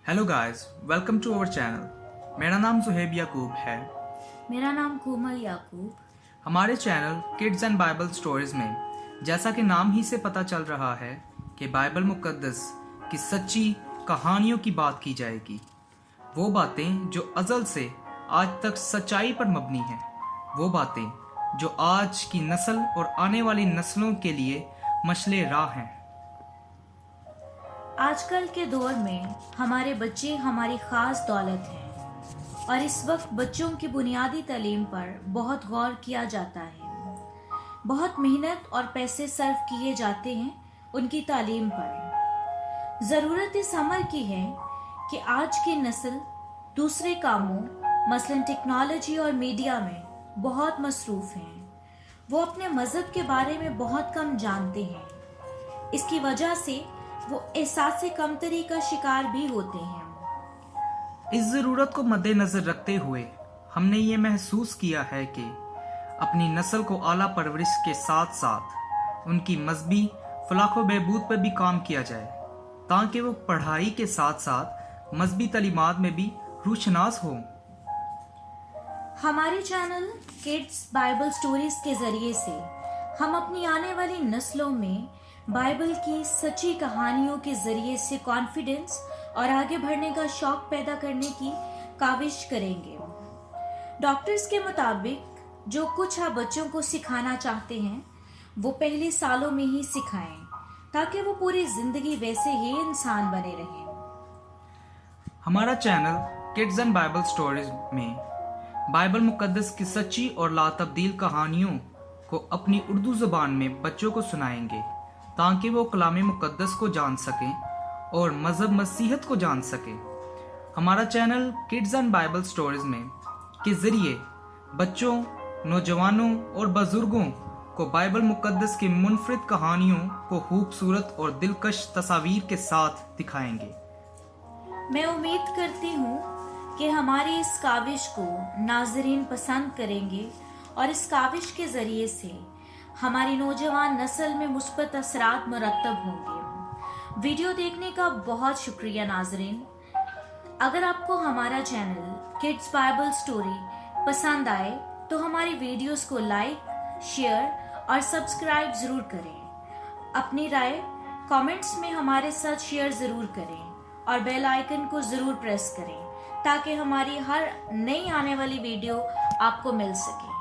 Hello guys, welcome to our channel. मेरा नाम सुहेब याकूब है। मेरा नाम कोमल याकूब। हमारे channel kids and Bible stories में जैसा कि नाम ही से पता चल रहा है कि बाइबल मुकद्दस की सच्ची कहानियों की बात की जाएगी। वो बातें जो अज़ल से आज तक सच्चाई पर मबनी हैं, वो बातें जो आज की नस्ल और आने वाली नस्लों के लिए मशले राह हैं। आजकल के दौर में हमारे बच्चे हमारी खास दौलत हैं और इस वक्त बच्चों की बुनियादी तालीम पर बहुत गौर किया जाता है। बहुत मेहनत और पैसे सर्व किए जाते हैं उनकी तालीम पर। ज़रूरत इस अमर की है कि आज की नस्ल दूसरे कामों मसलन टेक्नोलॉजी और मीडिया में बहुत मसरूफ़ हैं। वो अपने मज़हब के बारे में बहुत कम जानते हैं। इसकी वजह से वो एहसास कमतरी का शिकार भी होते हैं। इस ज़रूरत को मद्देनज़र रखते हुए हमने ये महसूस किया है कि अपनी नस्ल को आला परवरिश के साथ साथ उनकी मजहबी फलाह व बहबूद पर भी काम किया जाए, ताकि वो पढ़ाई के साथ साथ मजहबी तालीमात में भी रूशनास हों। हमारे चैनल किड्स बाइबल स्टोरीज के ज़रिए से हम अपनी आने वाली नस्लों में बाइबल की सच्ची कहानियों के ज़रिए से कॉन्फिडेंस और आगे बढ़ने का शौक़ पैदा करने की काविश करेंगे। डॉक्टर्स के मुताबिक जो कुछ आप बच्चों को सिखाना चाहते हैं वो पहले सालों में ही सिखाएं, ताकि वो पूरी ज़िंदगी वैसे ही इंसान बने रहें। हमारा channel kids and Bible stories में बाइबल मुकद्दस की सच्ची और लातब्दील कहानियों को अपनी उर्दू ज़ुबान में बच्चों को सुनाएंगे, ताकि वो कलाम मुकद्दस को जान सकें और मज़हब मसीहत को जान सकें। हमारा channel kids and Bible stories में के ज़रिए बच्चों, नौजवानों और बुज़ुर्गों को बाइबल मुकद्दस की मुनफरिद कहानियों को खूबसूरत और दिलकश तस्वीर के साथ दिखाएंगे। मैं उम्मीद करती हूँ कि हमारी इस काविश को नाज़रीन पसंद करेंगे और इस काविश के ज़रिए से हमारी नौजवान नस्ल में मुस्बत असरात मुरतब होंगे। वीडियो देखने का बहुत शुक्रिया नाज़रीन। अगर आपको हमारा चैनल किड्स बाइबल स्टोरी पसंद आए तो हमारी वीडियोस को लाइक, शेयर और सब्सक्राइब ज़रूर करें। अपनी राय कमेंट्स में हमारे साथ शेयर ज़रूर करें और बेल आइकन को ज़रूर प्रेस करें, ताकि हमारी हर नई आने वाली वीडियो आपको मिल सके।